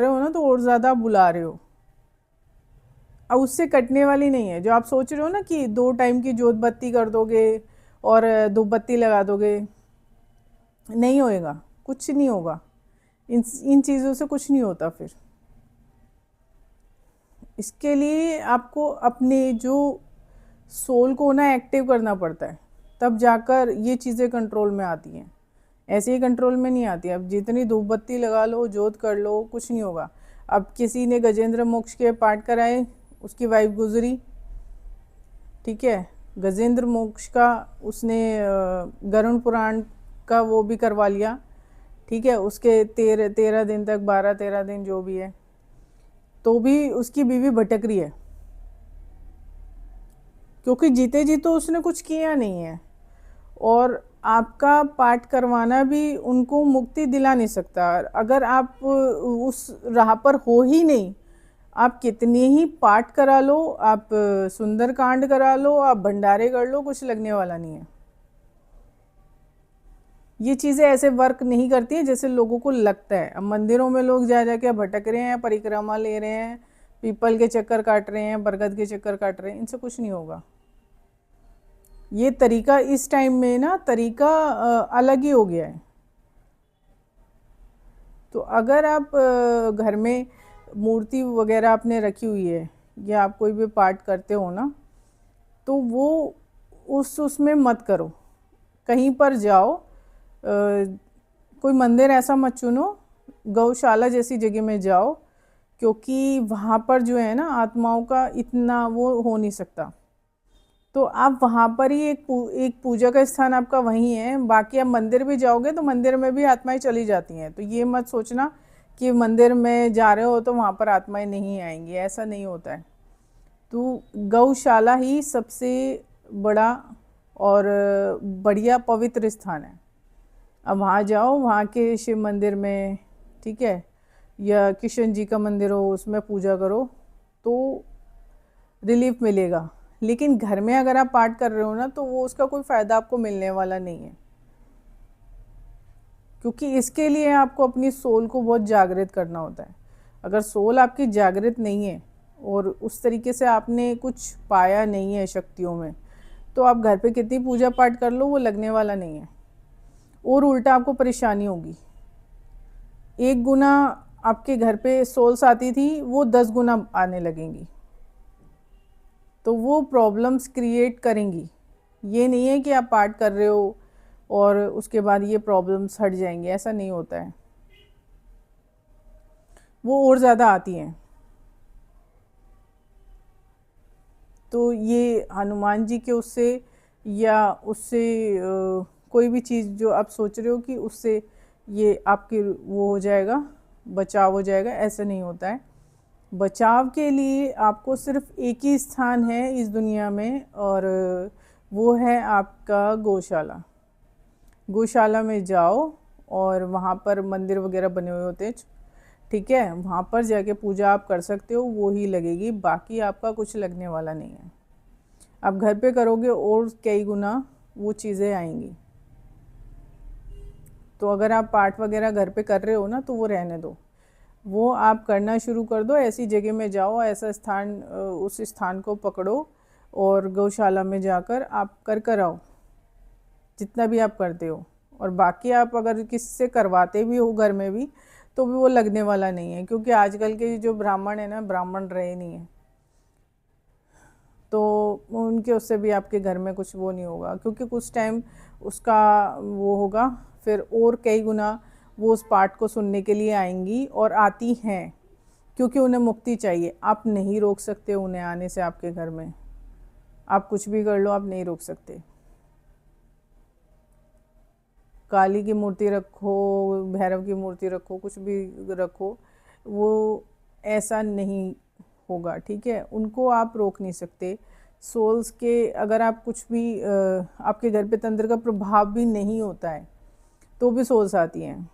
रहे हो ना तो और ज़्यादा बुला रहे हो। अब उससे कटने वाली नहीं है। जो आप सोच रहे हो ना कि 2 टाइम की जोत बत्ती कर दोगे और धूप बत्ती लगा दोगे, नहीं होएगा, कुछ नहीं होगा। इन इन चीज़ों से कुछ नहीं होता फिर। इसके लिए आपको अपने जो सोल को ना एक्टिव करना पड़ता है, तब जाकर ये चीज़ें कंट्रोल में आती हैं। ऐसे ही कंट्रोल में नहीं आती। अब जितनी धूप बत्ती लगा लो, जोत कर लो, कुछ नहीं होगा। अब किसी ने गजेंद्र मोक्ष के पाठ कराए, उसकी वाइफ गुजरी, ठीक है, गजेंद्र मोक्ष का उसने गरुण पुराण का वो भी करवा लिया, ठीक है, उसके 13 दिन तक, 12-13 दिन जो भी है, तो भी उसकी बीवी भटक रही है, क्योंकि जीते जी तो उसने कुछ किया नहीं है। और आपका पाठ करवाना भी उनको मुक्ति दिला नहीं सकता। अगर आप उस राह पर हो ही नहीं, आप कितने ही पाठ करा लो, आप सुंदरकांड करा लो, आप भंडारे कर लो, कुछ लगने वाला नहीं है। ये चीज़ें ऐसे वर्क नहीं करती हैं जैसे लोगों को लगता है। अब मंदिरों में लोग जा जा के भटक रहे हैं, परिक्रमा ले रहे हैं, पीपल के चक्कर काट रहे हैं, बरगद के चक्कर काट रहे हैं, इनसे कुछ नहीं होगा। ये तरीका इस टाइम में ना तरीका अलग ही हो गया है। तो अगर आप घर में मूर्ति वगैरह आपने रखी हुई है या आप कोई भी पाठ करते हो ना, तो वो उसमें मत करो। कहीं पर जाओ, कोई मंदिर ऐसा मत चुनो, गौशाला जैसी जगह में जाओ, क्योंकि वहाँ पर जो है ना आत्माओं का इतना वो हो नहीं सकता। तो आप वहाँ पर ही एक पूजा का स्थान आपका वहीं है। बाकी आप मंदिर भी जाओगे तो मंदिर में भी आत्माएं चली जाती हैं। तो ये मत सोचना कि मंदिर में जा रहे हो तो वहाँ पर आत्माएं नहीं आएंगी, ऐसा नहीं होता है। तो गौशाला ही सबसे बड़ा और बढ़िया पवित्र स्थान है। अब वहाँ जाओ, वहाँ के शिव मंदिर में, ठीक है, या किशन जी का मंदिर हो, उसमें पूजा करो तो रिलीफ मिलेगा। लेकिन घर में अगर आप पाठ कर रहे हो ना तो वो उसका कोई फ़ायदा आपको मिलने वाला नहीं है, क्योंकि इसके लिए आपको अपनी सोल को बहुत जागृत करना होता है। अगर सोल आपकी जागृत नहीं है और उस तरीके से आपने कुछ पाया नहीं है शक्तियों में, तो आप घर पे कितनी पूजा पाठ कर लो, वो लगने वाला नहीं है। और उल्टा आपको परेशानी होगी। एक गुना आपके घर पे सोल्स आती थी, वो 10 गुना आने लगेंगी। तो वो प्रॉब्लम्स क्रिएट करेंगी। ये नहीं है कि आप पाठ कर रहे हो और उसके बाद ये प्रॉब्लम्स हट जाएंगे, ऐसा नहीं होता है। वो और ज़्यादा आती हैं। तो ये हनुमान जी के उससे या उससे कोई भी चीज़ जो आप सोच रहे हो कि उससे ये आपके वो हो जाएगा, बचाव हो जाएगा, ऐसा नहीं होता है। बचाव के लिए आपको सिर्फ एक ही स्थान है इस दुनिया में, और वो है आपका गौशाला। गौशाला में जाओ और वहाँ पर मंदिर वगैरह बने हुए होते हैं, ठीक है, वहाँ पर जाके पूजा आप कर सकते हो, वो ही लगेगी, बाकी आपका कुछ लगने वाला नहीं है। आप घर पे करोगे और कई गुना वो चीज़ें आएंगी। तो अगर आप पाठ वगैरह घर पे कर रहे हो ना तो वो रहने दो, वो आप करना शुरू कर दो। ऐसी जगह में जाओ, ऐसा स्थान, उस स्थान को पकड़ो और गौशाला में जाकर आप कर आओ जितना भी आप करते हो। और बाकी आप अगर किससे करवाते भी हो घर में भी, तो भी वो लगने वाला नहीं है, क्योंकि आजकल के जो ब्राह्मण है ना, ब्राह्मण रहे नहीं है, तो उनके उससे भी आपके घर में कुछ वो नहीं होगा, क्योंकि कुछ टाइम उसका वो होगा, फिर और कई गुना वो उस पाठ को सुनने के लिए आएंगी और आती हैं, क्योंकि उन्हें मुक्ति चाहिए। आप नहीं रोक सकते उन्हें आने से आपके घर में। आप कुछ भी कर लो, आप नहीं रोक सकते। काली की मूर्ति रखो, भैरव की मूर्ति रखो, कुछ भी रखो, वो ऐसा नहीं होगा, ठीक है, उनको आप रोक नहीं सकते। सोल्स के अगर आप कुछ भी आपके घर पे तंत्र का प्रभाव भी नहीं होता है तो भी सोल्स आती हैं,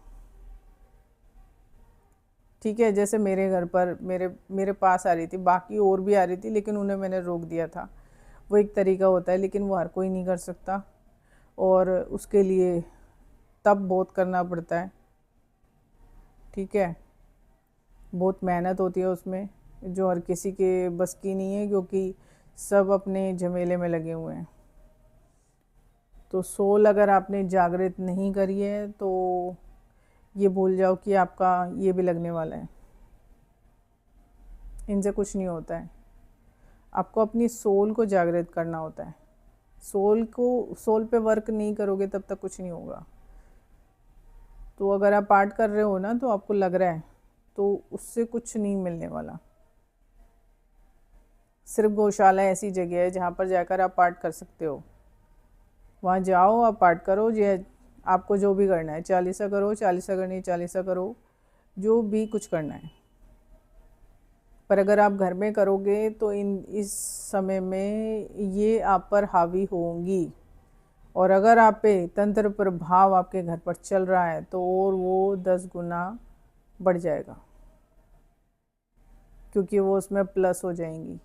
ठीक है। जैसे मेरे घर पर मेरे मेरे पास आ रही थी, बाकी और भी आ रही थी, लेकिन उन्हें मैंने रोक दिया था। वो एक तरीका होता है, लेकिन वो हर कोई नहीं कर सकता, और उसके लिए तब बहुत करना पड़ता है, ठीक है। बहुत मेहनत होती है उसमें, जो हर किसी के बस की नहीं है, क्योंकि सब अपने झमेले में लगे हुए हैं। तो सोल अगर आपने जागृत नहीं करी है तो ये भूल जाओ कि आपका ये भी लगने वाला है। इनसे कुछ नहीं होता है। आपको अपनी सोल को जागृत करना होता है। सोल पे वर्क नहीं करोगे तब तक कुछ नहीं होगा। तो अगर आप पाठ कर रहे हो ना, तो आपको लग रहा है, तो उससे कुछ नहीं मिलने वाला। सिर्फ गौशाला ऐसी जगह है जहाँ पर जाकर आप पाठ कर सकते हो। वहाँ जाओ, आप पाठ करो, ये आपको जो भी करना है, चालीसा करो, चालीसा करनी चालीसा करो, जो भी कुछ करना है। पर अगर आप घर में करोगे तो इस समय में ये आप पर हावी होंगी, और अगर आप पे तंत्र प्रभाव आपके घर पर चल रहा है तो और वो 10 गुना बढ़ जाएगा, क्योंकि वो उसमें प्लस हो जाएंगी,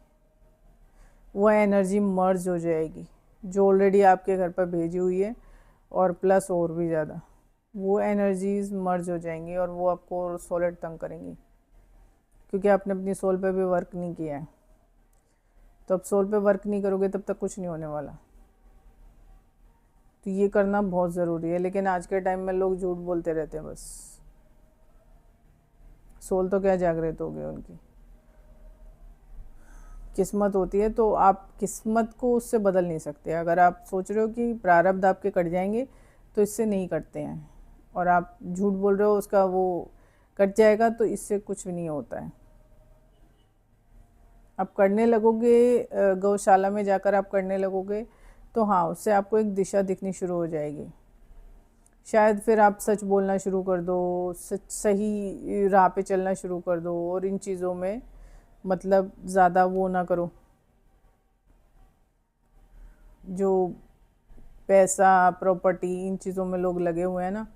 वो एनर्जी मर्ज हो जाएगी जो ऑलरेडी आपके घर पर भेजी हुई है, और प्लस और भी ज़्यादा वो एनर्जीज मर्ज हो जाएंगी, और वो आपको सॉलिड तंग करेंगी, क्योंकि आपने अपनी सोल पे भी वर्क नहीं किया है। तो अब सोल पे वर्क नहीं करोगे तब तक कुछ नहीं होने वाला। तो ये करना बहुत ज़रूरी है, लेकिन आज के टाइम में लोग झूठ बोलते रहते हैं बस। सोल तो क्या जागृत हो गई उनकी। किस्मत होती है तो आप किस्मत को उससे बदल नहीं सकते। अगर आप सोच रहे हो कि प्रारब्ध आपके कट जाएंगे, तो इससे नहीं कटते हैं, और आप झूठ बोल रहे हो उसका वो कट जाएगा, तो इससे कुछ भी नहीं होता है। आप करने लगोगे, गौशाला में जाकर आप करने लगोगे, तो हाँ, उससे आपको एक दिशा दिखनी शुरू हो जाएगी। शायद फिर आप सच बोलना शुरू कर दो, सही राह पे चलना शुरू कर दो, और इन चीज़ों में मतलब ज़्यादा वो ना करो, जो पैसा प्रॉपर्टी इन चीज़ों में लोग लगे हुए हैं ना,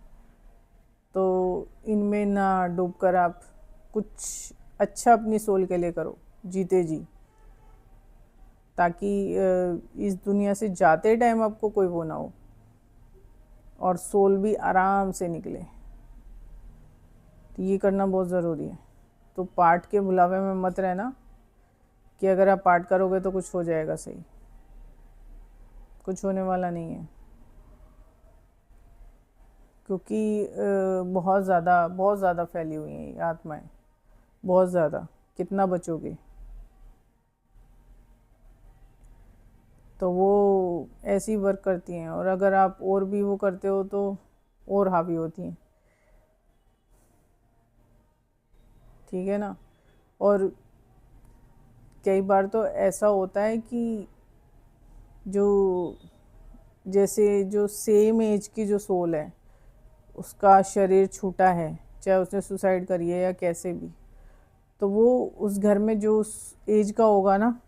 तो इनमें ना डूबकर आप कुछ अच्छा अपनी सोल के लिए करो, जीते जी, ताकि इस दुनिया से जाते टाइम आपको कोई वो ना हो, और सोल भी आराम से निकले। तो ये करना बहुत ज़रूरी है। तो पाठ के बुलावे में मत रहना कि अगर आप पाठ करोगे तो कुछ हो जाएगा सही। कुछ होने वाला नहीं है, क्योंकि बहुत ज़्यादा फैली हुई हैं ये आत्माएं, बहुत ज़्यादा। कितना बचोगे? तो वो ऐसी वर्क करती हैं, और अगर आप और भी वो करते हो तो और हावी होती हैं। ठीक है ना? और कई बार तो ऐसा होता है कि जो जैसे जो सेम एज की जो सोल है, उसका शरीर छूटा है, चाहे उसने सुसाइड करी है या कैसे भी, तो वो उस घर में जो उस एज का होगा ना,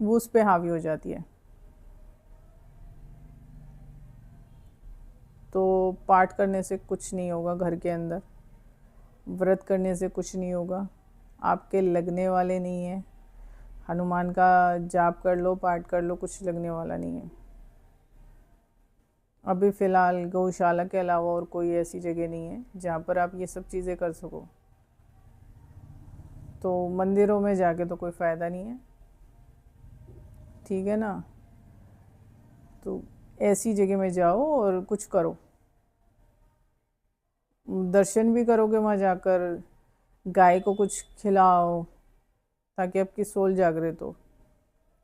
वो उस पर हावी हो जाती है। तो पाठ करने से कुछ नहीं होगा घर के अंदर, व्रत करने से कुछ नहीं होगा, आपके लगने वाले नहीं है। हनुमान का जाप कर लो, पाठ कर लो, कुछ लगने वाला नहीं है। अभी फ़िलहाल गौशाला के अलावा और कोई ऐसी जगह नहीं है जहाँ पर आप ये सब चीज़ें कर सको। तो मंदिरों में जाके तो कोई फ़ायदा नहीं है। ठीक है ना? तो ऐसी जगह में जाओ और कुछ करो, दर्शन भी करोगे वहाँ जाकर, गाय को कुछ खिलाओ, ताकि आपकी सोल जागृत हो,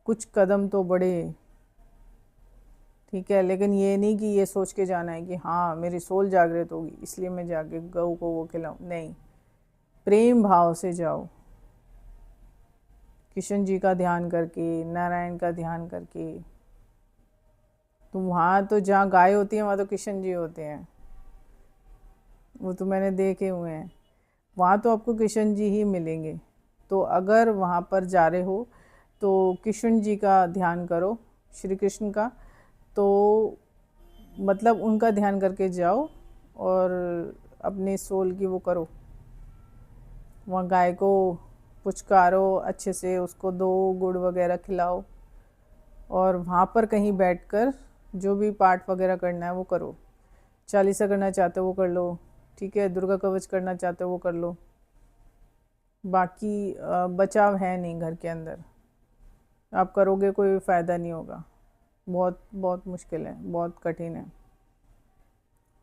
कुछ कदम तो बढ़े। ठीक है, लेकिन ये नहीं कि ये सोच के जाना है कि हाँ मेरी सोल जागृत होगी इसलिए मैं जाके गऊ को वो खिलाऊं। नहीं, प्रेम भाव से जाओ, किशन जी का ध्यान करके, नारायण का ध्यान करके। तो वहाँ तो जहाँ गाय होती है वहाँ तो किशन जी होते हैं, वो तो मैंने देखे हुए हैं। वहाँ तो आपको किशन जी ही मिलेंगे। तो अगर वहाँ पर जा रहे हो तो किशन जी का ध्यान करो, श्री कृष्ण का, तो मतलब उनका ध्यान करके जाओ, और अपनी सोल की वो करो। वहाँ गाय को पुचकारो अच्छे से, उसको दो गुड़ वगैरह खिलाओ, और वहाँ पर कहीं बैठकर जो भी पाठ वगैरह करना है वो करो। चालीसा करना चाहते हो वो कर लो, ठीक है, दुर्गा कवच करना चाहते हो वो कर लो। बाकी बचाव है नहीं घर के अंदर। आप करोगे कोई फ़ायदा नहीं होगा। बहुत बहुत मुश्किल है, बहुत कठिन है।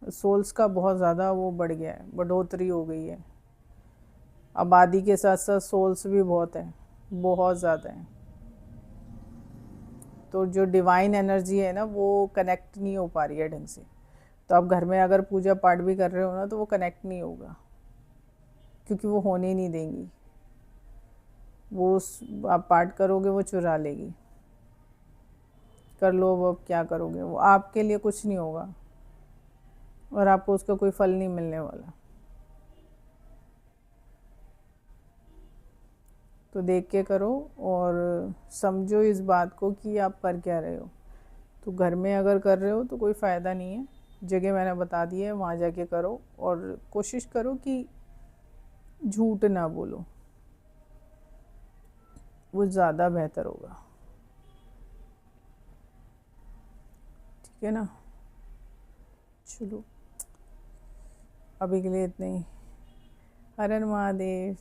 सोल्स का बहुत ज़्यादा वो बढ़ गया है, बढ़ोतरी हो गई है। आबादी के साथ साथ सोल्स भी बहुत है, बहुत ज़्यादा है। तो जो डिवाइन एनर्जी है ना, वो कनेक्ट नहीं हो पा रही है ढंग से। तो आप घर में अगर पूजा पाठ भी कर रहे हो ना, तो वो कनेक्ट नहीं होगा, क्योंकि वो होने नहीं देंगी। वो आप पाठ करोगे, वो चुरा लेगी। कर लो, वो अब क्या करोगे, वो आपके लिए कुछ नहीं होगा और आपको उसका कोई फल नहीं मिलने वाला। तो देख के करो और समझो इस बात को कि आप कर क्या रहे हो। तो घर में अगर कर रहे हो तो कोई फ़ायदा नहीं है। जगह मैंने बता दी है, वहाँ जाके करो और कोशिश करो कि झूठ ना बोलो, वो ज़्यादा बेहतर होगा। ठीक है ना? चलो, अभी के लिए इतना ही। हर हर महादेव।